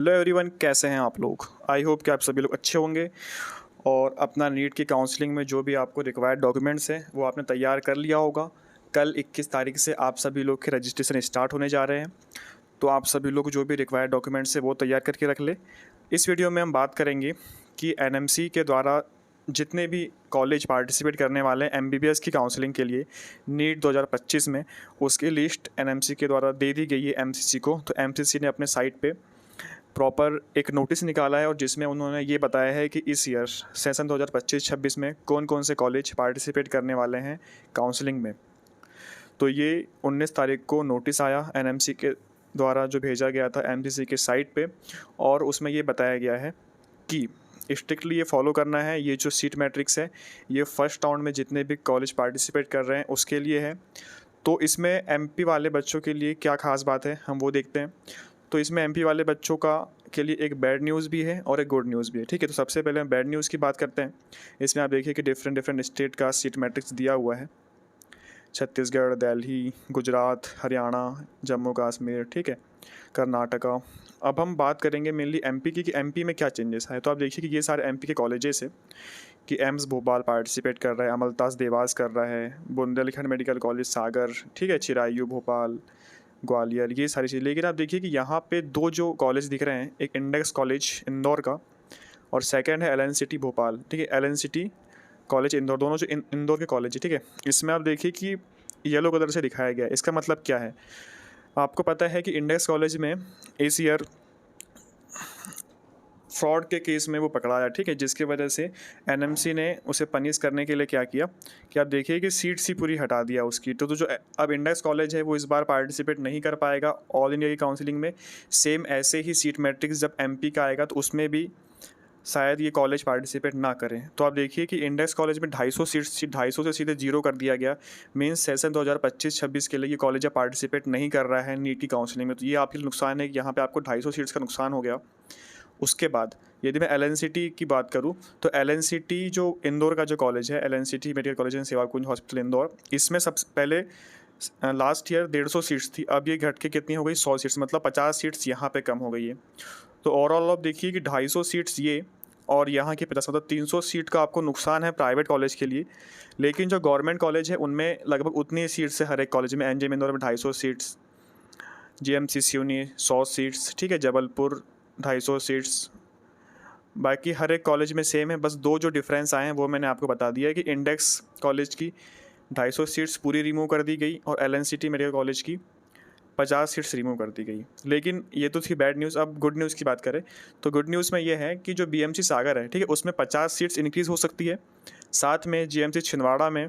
Hello everyone, कैसे हैं आप लोग। आई होप कि आप सभी लोग अच्छे होंगे और अपना नीट की काउंसलिंग में जो भी आपको रिक्वायर्ड डॉक्यूमेंट्स हैं वो आपने तैयार कर लिया होगा। कल 21 तारीख से आप सभी लोग के रजिस्ट्रेशन स्टार्ट होने जा रहे हैं, तो आप सभी लोग जो भी रिक्वायर्ड डॉक्यूमेंट्स है वो तैयार करके रख ले। इस वीडियो में हम बात करेंगे कि एनएमसी के द्वारा जितने भी कॉलेज पार्टिसिपेट करने वाले हैं एमबीबीएस की काउंसलिंग के लिए नीट 2025 में, उसकी लिस्ट एनएमसी के द्वारा दे दी गई है एमसीसी को। तो एमसीसी ने अपने साइट पे प्रॉपर एक नोटिस निकाला है और जिसमें उन्होंने ये बताया है कि इस ईयर सेशन 2025-26 में कौन कौन से कॉलेज पार्टिसिपेट करने वाले हैं काउंसलिंग में। तो ये 19 तारीख को नोटिस आया एनएमसी के द्वारा जो भेजा गया था एमसीसी के साइट पे, और उसमें ये बताया गया है कि स्ट्रिक्टली ये फॉलो करना है। ये जो सीट मैट्रिक्स है ये फर्स्ट राउंड में जितने भी कॉलेज पार्टिसिपेट कर रहे हैं उसके लिए है। तो इसमें एमपी वाले बच्चों के लिए क्या ख़ास बात है हम वो देखते हैं। तो इसमें एमपी वाले बच्चों का के लिए एक बैड न्यूज़ भी है और एक गुड न्यूज़ भी है। ठीक है, तो सबसे पहले हम बैड न्यूज़ की बात करते हैं। इसमें आप देखिए कि डिफरेंट स्टेट का सीट मैट्रिक्स दिया हुआ है। छत्तीसगढ़, दिल्ली, गुजरात, हरियाणा, जम्मू कश्मीर, ठीक है, कर्नाटका। अब हम बात करेंगे मेनली एमपी की कि एमपी में क्या चेंजेस है। तो आप देखिए कि ये सारे एमपी के कॉलेजेस है कि एम्स भोपाल पार्टिसिपेट कर रहा है, अमलतास देवास कर रहा है, बुंदेलखंड मेडिकल कॉलेज सागर, ठीक है, चिरायू भोपाल, ग्वालियर, ये सारी चीज़। लेकिन आप देखिए कि यहाँ पे दो जो कॉलेज दिख रहे हैं, एक इंडेक्स कॉलेज इंदौर का और सेकंड है एलन सिटी भोपाल। ठीक है, एलन सिटी कॉलेज इंदौर, दोनों जो इंदौर के कॉलेज है। ठीक है, इसमें आप देखिए कि येलो कलर से दिखाया गया है। इसका मतलब क्या है, आपको पता है कि इंडेक्स कॉलेज में इस ईयर फ्रॉड के केस में वो पकड़ाया। ठीक है, जिसकी वजह से एनएमसी ने उसे पनिश करने के लिए क्या किया कि आप देखिए कि सीट सी पूरी हटा दिया उसकी। तो जो अब इंडेक्स कॉलेज है वो इस बार पार्टिसिपेट नहीं कर पाएगा ऑल इंडिया की काउंसलिंग में। सेम ऐसे ही सीट मैट्रिक्स जब एमपी का आएगा तो उसमें भी शायद ये कॉलेज पार्टिसिपेट ना करें। तो आप देखिए कि इंडेक्स कॉलेज में 250 सीट्स 250 से सीधे जीरो कर दिया गया। मीन्स सेशन 2025-26 के लिए ये कॉलेज पार्टिसिपेट नहीं कर रहा है नीट की काउंसलिंग में। तो ये आपके लिए नुकसान है कि यहाँ पे आपको 250 सीट्स का नुकसान हो गया। उसके बाद यदि मैं एलन सिटी की बात करूँ तो एलन सिटी जो इंदौर का जो कॉलेज है, Allen city medical college and Sevakunj hospital Indore, इसमें सबसे पहले लास्ट ईयर 150 सीट्स थी। अब ये घट के कितनी हो गई, 100 सीट्स, मतलब 50 सीट्स यहाँ पे कम हो गई है। तो ओवरऑल आप देखिए कि 250 सीट्स ये और यहाँ की 50, मतलब 300 सीट का आपको नुकसान है प्राइवेट कॉलेज के लिए। लेकिन जो गवर्नमेंट कॉलेज है उनमें लगभग उतनी सीट्स है हर एक कॉलेज में। एनजेएम इंदौर में 250 सीट्स, जीएमसी सिवनी 100 सीट्स, ठीक है, जबलपुर 250 सीट्स। बाकी हर एक कॉलेज में सेम है, बस दो जो डिफरेंस आए हैं वो मैंने आपको बता दिया है कि इंडेक्स कॉलेज की 250 सीट्स पूरी रिमूव कर दी गई और एलन सिटी मेडिकल कॉलेज की 50 सीट्स रिमूव कर दी गई। लेकिन ये तो थी बैड न्यूज़। अब गुड न्यूज़ की बात करें तो गुड न्यूज़ में ये है कि जो बीएमसी सागर है, ठीक है, उसमें 50 सीट्स इंक्रीज़ हो सकती है। साथ में जीएमसी छिंदवाड़ा में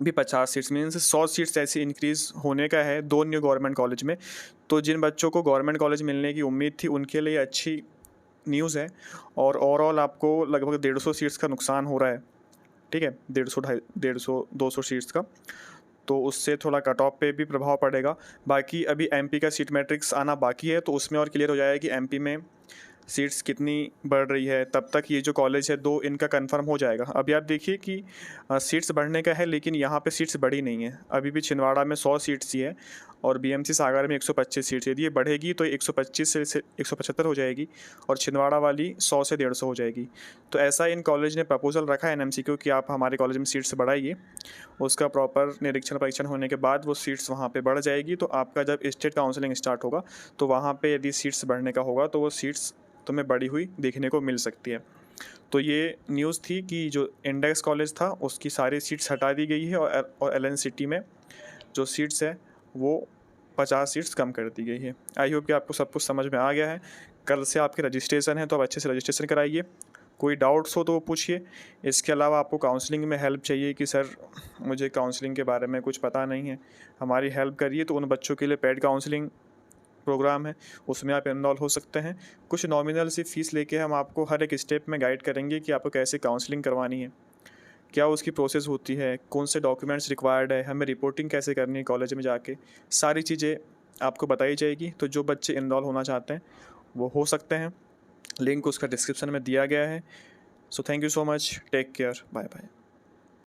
भी 50 सीट्स, मीन्स 100 सीट्स ऐसी इंक्रीज़ होने का है दो न्यू गवर्नमेंट कॉलेज में। तो जिन बच्चों को गवर्नमेंट कॉलेज मिलने की उम्मीद थी उनके लिए अच्छी न्यूज़ है। और ओवरऑल आपको लगभग 150 सीट्स का नुकसान हो रहा है। ठीक है, 150 सीट्स का, तो उससे थोड़ा कट ऑफ पे भी प्रभाव पड़ेगा। बाकी अभी एमपी का सीट मैट्रिक्स आना बाकी है, तो उसमें और क्लियर हो जाएगा कि एमपी में सीट्स कितनी बढ़ रही है। तब तक ये जो कॉलेज है दो इनका कंफर्म हो जाएगा। अभी आप देखिए कि सीट्स बढ़ने का है लेकिन यहाँ पे सीट्स बढ़ी नहीं है। अभी भी छिंदवाड़ा में 100 सीट्स ही है और बीएमसी सागर में 125 सीट्स। यदि ये बढ़ेगी तो 125 से 175 हो जाएगी और छिंदवाड़ा वाली 100 से 150 हो जाएगी। तो ऐसा इन कॉलेज ने प्रपोजल रखा है एनएमसी को कि आप हमारे कॉलेज में सीट्स बढ़ाइए। उसका प्रॉपर निरीक्षण परीक्षण होने के बाद वो सीट्स वहाँ पे बढ़ जाएगी। तो आपका जब स्टेट काउंसलिंग स्टार्ट होगा तो वहाँ पे यदि सीट्स बढ़ने का होगा तो वो सीट्स तुम्हें बढ़ी हुई देखने को मिल सकती है। तो ये न्यूज़ थी कि जो इंडेक्स कॉलेज था उसकी सारी सीट्स हटा दी गई है और एलन सिटी में जो सीट्स है वो 50 सीट्स कम कर दी गई है। आई होप कि आपको सब कुछ समझ में आ गया है। कल से आपके रजिस्ट्रेशन है तो आप अच्छे से रजिस्ट्रेशन कराइए। कोई डाउट्स हो तो वो पूछिए। इसके अलावा आपको काउंसलिंग में हेल्प चाहिए कि सर मुझे काउंसलिंग के बारे में कुछ पता नहीं है, हमारी हेल्प करिए, तो उन बच्चों के लिए पेड काउंसलिंग प्रोग्राम है, उसमें आप इनरोल हो सकते हैं। कुछ नॉमिनल सी फ़ीस लेके हम आपको हर एक स्टेप में गाइड करेंगे कि आपको कैसे काउंसलिंग करवानी है, क्या उसकी प्रोसेस होती है, कौन से डॉक्यूमेंट्स रिक्वायर्ड है, हमें रिपोर्टिंग कैसे करनी है कॉलेज में जाके, सारी चीज़ें आपको बताई जाएगी। तो जो बच्चे इनरोल होना चाहते हैं वो हो सकते हैं। लिंक उसका डिस्क्रिप्शन में दिया गया है। So thank you so much, take care, bye bye.